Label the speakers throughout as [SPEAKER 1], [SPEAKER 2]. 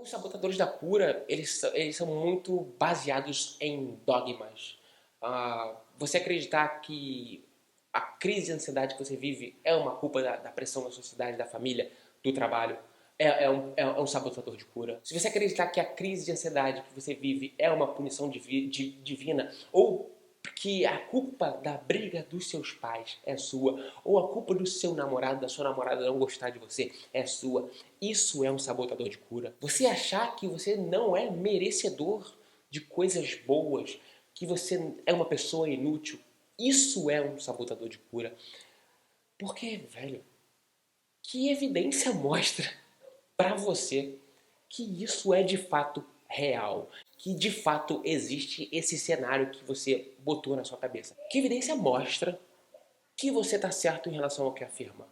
[SPEAKER 1] Os sabotadores da cura, eles são muito baseados em dogmas. Você acreditar que a crise de ansiedade que você vive é uma culpa da pressão da sociedade, da família, do trabalho, é um sabotador de cura. Se você acreditar que a crise de ansiedade que você vive é uma punição divina, ou que a culpa da briga dos seus pais é sua, ou a culpa do seu namorado, da sua namorada não gostar de você é sua, isso é um sabotador de cura. Você achar que você não é merecedor de coisas boas, que você é uma pessoa inútil, isso é um sabotador de cura. Porque, velho, que evidência mostra pra você que isso é de fato real, que de fato existe esse cenário que você botou na sua cabeça? Que evidência mostra que você está certo em relação ao que afirma?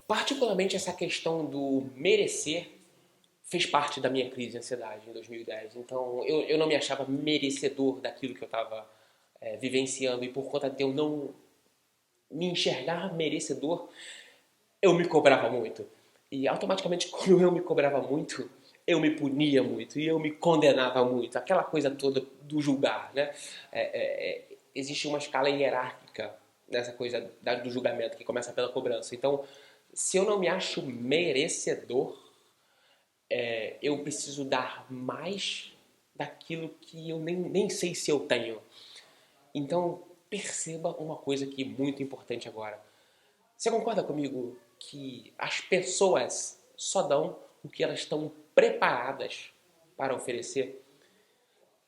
[SPEAKER 1] Particularmente essa questão do merecer fez parte da minha crise de ansiedade em 2010. Então eu não me achava merecedor daquilo que eu estava vivenciando, e por conta de eu não me enxergar merecedor, eu me cobrava muito. E automaticamente, quando eu me cobrava muito, eu me punia muito e eu me condenava muito. Aquela coisa toda do julgar, né? Existe uma escala hierárquica nessa coisa do julgamento que começa pela cobrança. Então, se eu não me acho merecedor, eu preciso dar mais daquilo que eu nem sei se eu tenho. Então, perceba uma coisa aqui muito importante agora. Você concorda comigo que as pessoas só dão o que elas estão preparadas para oferecer?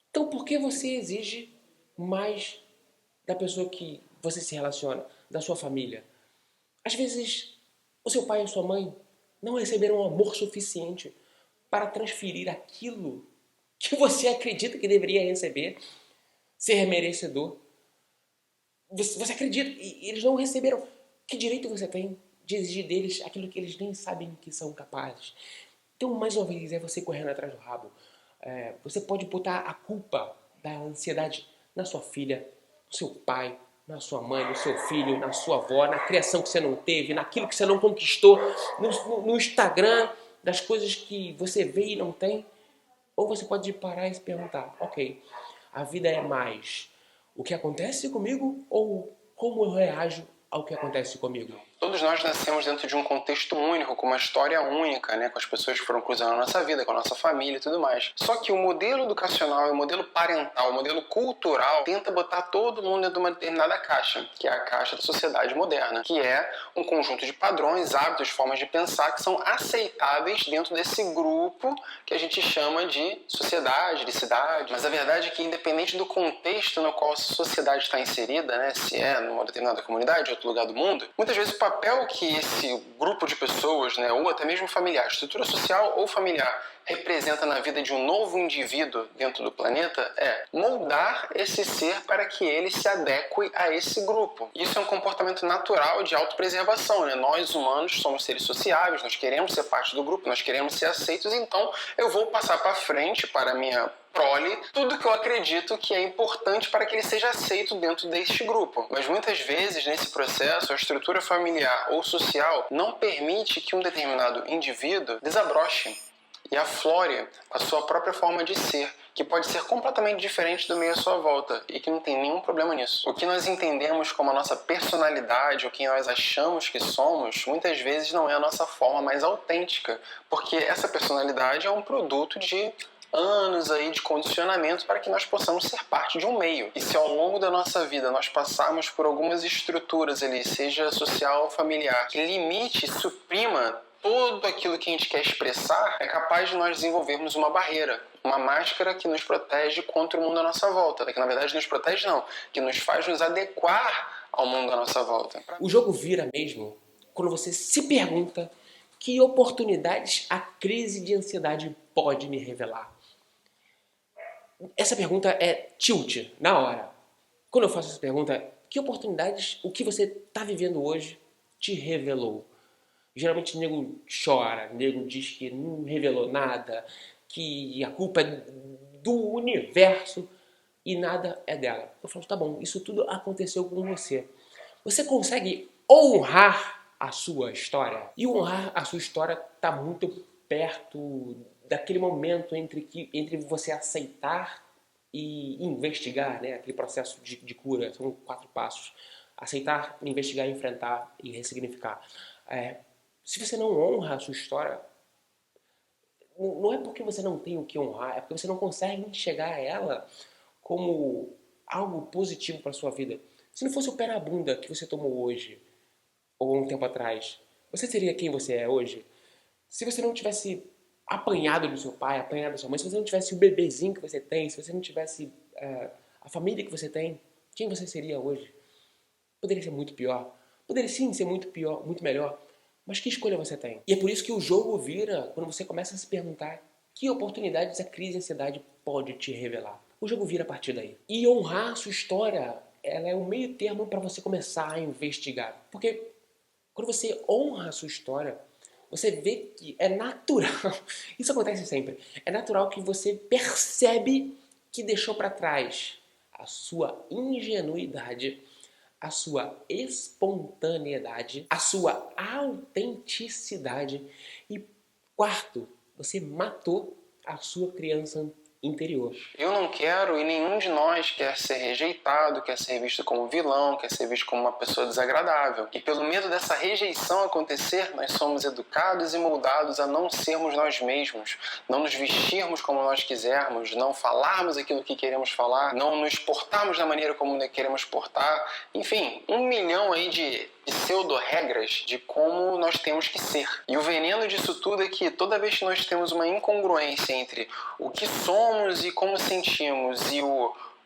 [SPEAKER 1] Então, por que você exige mais da pessoa que você se relaciona, da sua família? Às vezes, o seu pai e a sua mãe não receberam amor suficiente para transferir aquilo que você acredita que deveria receber, ser merecedor. Você acredita e eles não receberam. Que direito você tem de exigir deles aquilo que eles nem sabem que são capazes? Então, mais uma vez, é você correndo atrás do rabo. Você pode botar a culpa da ansiedade na sua filha, no seu pai, na sua mãe, no seu filho, na sua avó, na criação que você não teve, naquilo que você não conquistou, no Instagram, das coisas que você vê e não tem. Ou você pode parar e se perguntar, ok, a vida é mais o que acontece comigo ou como eu reajo ao que acontece comigo?
[SPEAKER 2] Todos nós nascemos dentro de um contexto único, com uma história única, né? Com as pessoas que foram cruzando a nossa vida, com a nossa família e tudo mais. Só que o modelo educacional, o modelo parental, o modelo cultural tenta botar todo mundo dentro de uma determinada caixa, que é a caixa da sociedade moderna, que é um conjunto de padrões, hábitos, formas de pensar que são aceitáveis dentro desse grupo que a gente chama de sociedade, de cidade. Mas a verdade é que, independente do contexto no qual a sociedade está inserida, né? Se é numa determinada comunidade, outro lugar do mundo, muitas vezes o papel que esse grupo de pessoas, né, ou até mesmo familiar, estrutura social ou familiar, representa na vida de um novo indivíduo dentro do planeta é moldar esse ser para que ele se adeque a esse grupo. Isso é um comportamento natural de autopreservação, né? Nós humanos somos seres sociáveis, nós queremos ser parte do grupo, nós queremos ser aceitos, então eu vou passar para frente, para a minha prole, tudo que eu acredito que é importante para que ele seja aceito dentro deste grupo. Mas muitas vezes, nesse processo, a estrutura familiar ou social não permite que um determinado indivíduo desabroche e aflore a sua própria forma de ser, que pode ser completamente diferente do meio à sua volta e que não tem nenhum problema nisso. O que nós entendemos como a nossa personalidade ou quem nós achamos que somos, muitas vezes não é a nossa forma mais autêntica, porque essa personalidade é um produto de anos aí de condicionamento para que nós possamos ser parte de um meio. E se ao longo da nossa vida nós passarmos por algumas estruturas ali, seja social ou familiar, que limite, suprima tudo aquilo que a gente quer expressar, é capaz de nós desenvolvermos uma barreira, uma máscara que nos protege contra o mundo à nossa volta. Que na verdade nos protege não, que nos faz nos adequar ao mundo à nossa volta.
[SPEAKER 1] O jogo vira mesmo quando você se pergunta que oportunidades a crise de ansiedade pode me revelar. Essa pergunta é tilt, na hora. Quando eu faço essa pergunta, que oportunidades o que você está vivendo hoje te revelou? Geralmente o nego chora, o nego diz que não revelou nada, que a culpa é do universo e nada é dela. Eu falo, tá bom, isso tudo aconteceu com você. Você consegue honrar a sua história? E honrar a sua história está muito perto daquele momento entre você aceitar e investigar, né? Aquele processo de cura, são 4 passos. Aceitar, investigar, enfrentar e ressignificar. Se você não honra a sua história, não é porque você não tem o que honrar, é porque você não consegue enxergar ela como algo positivo para a sua vida. Se não fosse o pé na bunda que você tomou hoje, ou um tempo atrás, você seria quem você é hoje? Se você não tivesse apanhado do seu pai, apanhado da sua mãe, se você não tivesse o bebezinho que você tem, se você não tivesse a família que você tem, quem você seria hoje? Poderia ser muito pior. Poderia sim ser muito pior, muito melhor. Mas que escolha você tem? E é por isso que o jogo vira quando você começa a se perguntar que oportunidades a crise de ansiedade pode te revelar. O jogo vira a partir daí. E honrar a sua história, ela é o meio termo para você começar a investigar. Porque quando você honra a sua história, você vê que é natural. Isso acontece sempre. É natural que você percebe que deixou para trás a sua ingenuidade, a sua espontaneidade, a sua autenticidade e, quarto, você matou a sua criança interior.
[SPEAKER 2] Eu não quero e nenhum de nós quer ser rejeitado, quer ser visto como vilão, quer ser visto como uma pessoa desagradável. E pelo medo dessa rejeição acontecer, nós somos educados e moldados a não sermos nós mesmos, não nos vestirmos como nós quisermos, não falarmos aquilo que queremos falar, não nos portarmos da maneira como queremos portar. Enfim, 1 milhão aí de pseudo-regras de como nós temos que ser. E o veneno disso tudo é que toda vez que nós temos uma incongruência entre o que somos e como sentimos e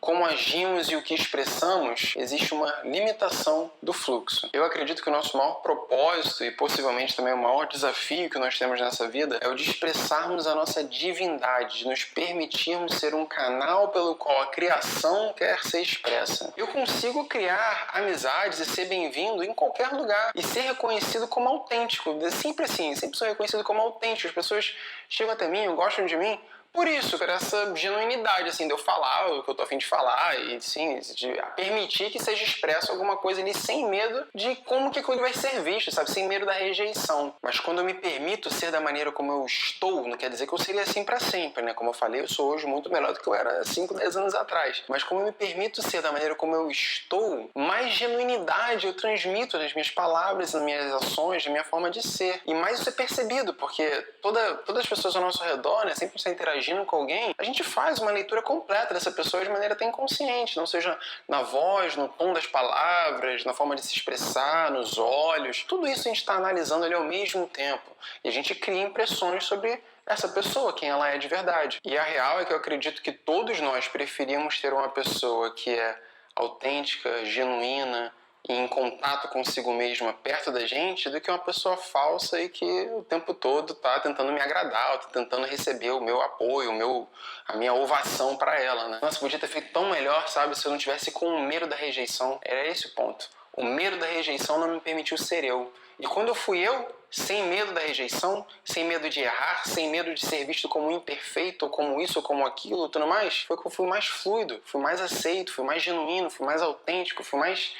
[SPEAKER 2] como agimos e o que expressamos, existe uma limitação do fluxo. Eu acredito que o nosso maior propósito e possivelmente também o maior desafio que nós temos nessa vida é o de expressarmos a nossa divindade, de nos permitirmos ser um canal pelo qual a criação quer ser expressa. Eu consigo criar amizades e ser bem-vindo em qualquer lugar e ser reconhecido como autêntico. Sempre assim, sempre sou reconhecido como autêntico. As pessoas chegam até mim, gostam de mim, por isso, por essa genuinidade, assim, de eu falar o que eu tô a fim de falar e, sim, de permitir que seja expresso alguma coisa ali sem medo de como que aquilo vai ser visto, sabe? Sem medo da rejeição. Mas quando eu me permito ser da maneira como eu estou, não quer dizer que eu seria assim pra sempre, né? Como eu falei, eu sou hoje muito melhor do que eu era 5, 10 anos atrás. Mas como eu me permito ser da maneira como eu estou, mais genuinidade eu transmito nas minhas palavras, nas minhas ações, na minha forma de ser. E mais isso é percebido, porque todas as pessoas ao nosso redor, né, sempre está interagindo com alguém, a gente faz uma leitura completa dessa pessoa de maneira até inconsciente, não seja na voz, no tom das palavras, na forma de se expressar, nos olhos. Tudo isso a gente está analisando ali ao mesmo tempo. E a gente cria impressões sobre essa pessoa, quem ela é de verdade. E a real é que eu acredito que todos nós preferimos ter uma pessoa que é autêntica, genuína, e em contato consigo mesma perto da gente do que uma pessoa falsa e que o tempo todo tá tentando me agradar, tá tentando receber o meu apoio, a minha ovação para ela, né? Nossa, podia ter feito tão melhor, sabe, se eu não tivesse com o medo da rejeição. Era esse o ponto. O medo da rejeição não me permitiu ser eu. E quando eu fui eu, sem medo da rejeição, sem medo de errar, sem medo de ser visto como imperfeito, ou como isso, ou como aquilo, tudo mais, foi que eu fui mais fluido, fui mais aceito, fui mais genuíno, fui mais autêntico, fui mais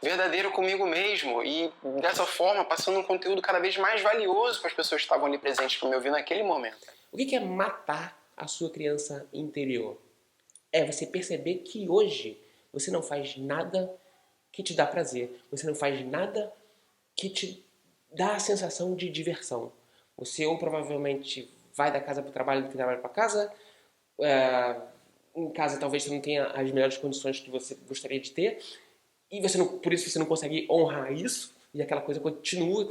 [SPEAKER 2] verdadeiro comigo mesmo e dessa forma passando um conteúdo cada vez mais valioso para as pessoas que estavam ali presentes para me ouvir naquele momento.
[SPEAKER 1] O que é matar a sua criança interior? É você perceber que hoje você não faz nada que te dá prazer, você não faz nada que te dá a sensação de diversão. Você ou provavelmente vai da casa para o trabalho, do trabalho para casa, em casa talvez você não tenha as melhores condições que você gostaria de ter, e por isso você não consegue honrar isso, e aquela coisa continua.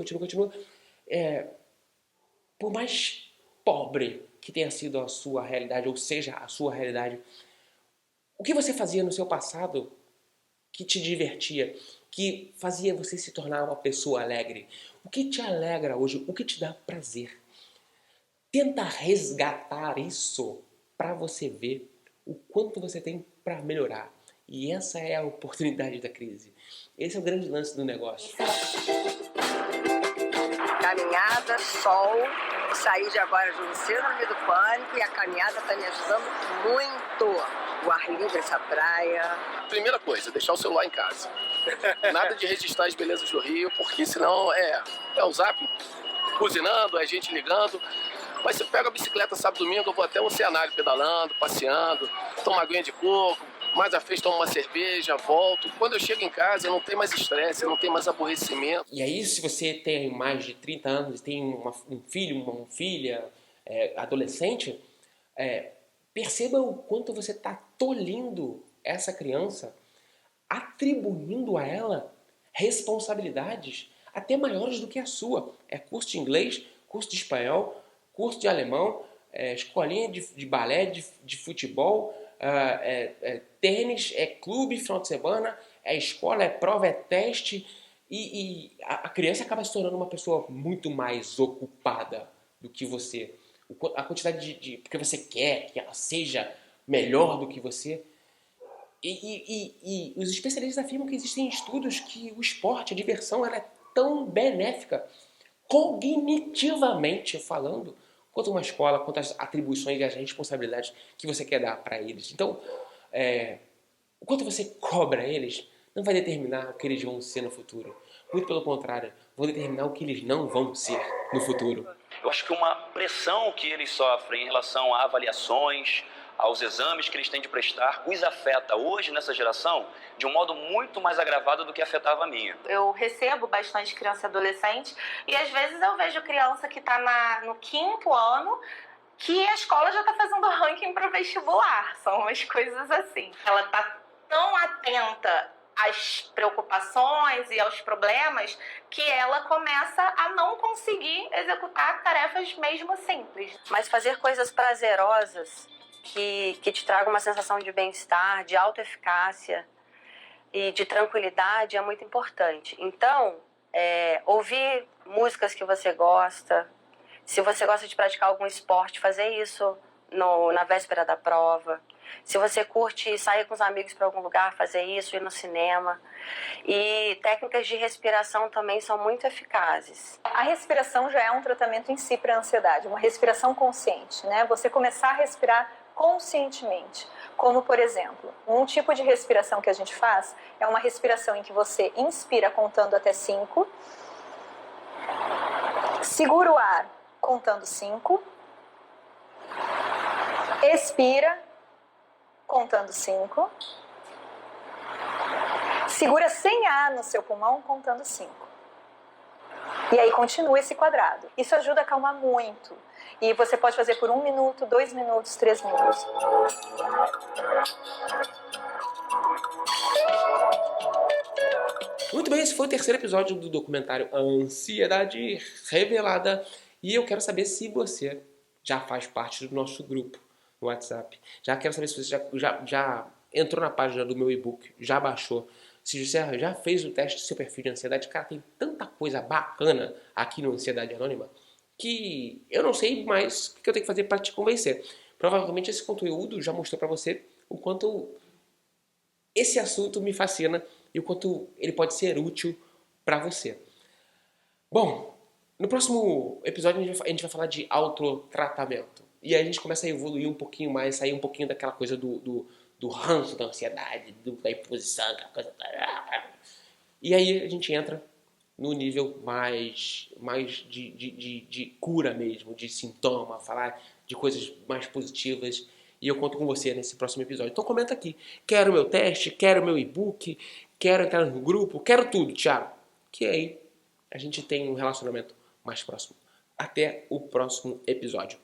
[SPEAKER 1] Por mais pobre que tenha sido a sua realidade, ou seja, a sua realidade, o que você fazia no seu passado que te divertia, que fazia você se tornar uma pessoa alegre? O que te alegra hoje? O que te dá prazer? Tenta resgatar isso para você ver o quanto você tem para melhorar. E essa é a oportunidade da crise. Esse é o grande lance do negócio.
[SPEAKER 3] Caminhada, sol, saí de agora de Lucena no meio do pânico e a caminhada está me ajudando muito. O ar livre, essa praia.
[SPEAKER 4] Primeira coisa, deixar o celular em casa. Nada de registrar as belezas do Rio, porque senão é o zap buzinando, é gente ligando. Mas você pega a bicicleta sábado, domingo, eu vou até o Oceanário pedalando, passeando, tomo uma aguinha de coco, mais à frente tomo uma cerveja, volto. Quando eu chego em casa, eu não tenho mais estresse, eu não tenho mais aborrecimento.
[SPEAKER 1] E aí, se você tem mais de 30 anos e tem um filho, uma filha, adolescente, perceba o quanto você está tolhindo essa criança, atribuindo a ela responsabilidades até maiores do que a sua. É curso de inglês, curso de espanhol, curso de alemão, escolinha de balé, de futebol, tênis, clube, final de semana, escola, prova, teste. E a criança acaba se tornando uma pessoa muito mais ocupada do que você. A quantidade porque você quer que ela seja melhor do que você. E os especialistas afirmam que existem estudos que o esporte, a diversão, ela é tão benéfica, cognitivamente falando, quanto uma escola, quanto as atribuições e as responsabilidades que você quer dar para eles. Então, o quanto você cobra eles não vai determinar o que eles vão ser no futuro. Muito pelo contrário, vão determinar o que eles não vão ser no futuro.
[SPEAKER 5] Eu acho que uma pressão que eles sofrem em relação a avaliações, aos exames que eles têm de prestar, os afeta hoje, nessa geração, de um modo muito mais agravado do que afetava a minha.
[SPEAKER 6] Eu recebo bastante criança e adolescente e às vezes eu vejo criança que está no 5º ano que a escola já está fazendo ranking para vestibular. São umas coisas assim. Ela está tão atenta às preocupações e aos problemas que ela começa a não conseguir executar tarefas mesmo simples.
[SPEAKER 3] Mas fazer coisas prazerosas que te tragam uma sensação de bem-estar, de autoeficácia e de tranquilidade é muito importante. Então, ouvir músicas que você gosta, se você gosta de praticar algum esporte, fazer isso na véspera da prova. Se você curte sair com os amigos para algum lugar, fazer isso, ir no cinema. E técnicas de respiração também são muito eficazes.
[SPEAKER 7] A respiração já é um tratamento em si para a ansiedade, uma respiração consciente, né? Você começar a respirar conscientemente. Como, por exemplo, um tipo de respiração que a gente faz é uma respiração em que você inspira contando até 5, segura o ar contando 5, expira contando 5, segura sem ar no seu pulmão contando 5. E aí continua esse quadrado. Isso ajuda a acalmar muito. E você pode fazer por 1 minuto, 2 minutos, 3 minutos.
[SPEAKER 1] Muito bem, esse foi o 3º episódio do documentário Ansiedade Revelada. E eu quero saber se você já faz parte do nosso grupo no WhatsApp. Já quero saber se você já entrou na página do meu e-book, já baixou. Se você já fez o teste do seu perfil de ansiedade. Cara, tem tanta coisa bacana aqui no Ansiedade Anônima que eu não sei mais o que eu tenho que fazer para te convencer. Provavelmente esse conteúdo já mostrou para você o quanto esse assunto me fascina e o quanto ele pode ser útil para você. Bom, no próximo episódio a gente vai falar de autotratamento. E aí a gente começa a evoluir um pouquinho mais, sair um pouquinho daquela coisa do ranço, da ansiedade, da imposição, aquela coisa. E aí a gente entra no nível mais de cura mesmo, de sintoma, falar de coisas mais positivas. E eu conto com você nesse próximo episódio. Então comenta aqui. Quero meu teste, quero meu e-book, quero entrar no grupo, quero tudo, Thiago. Que aí a gente tem um relacionamento mais próximo. Até o próximo episódio.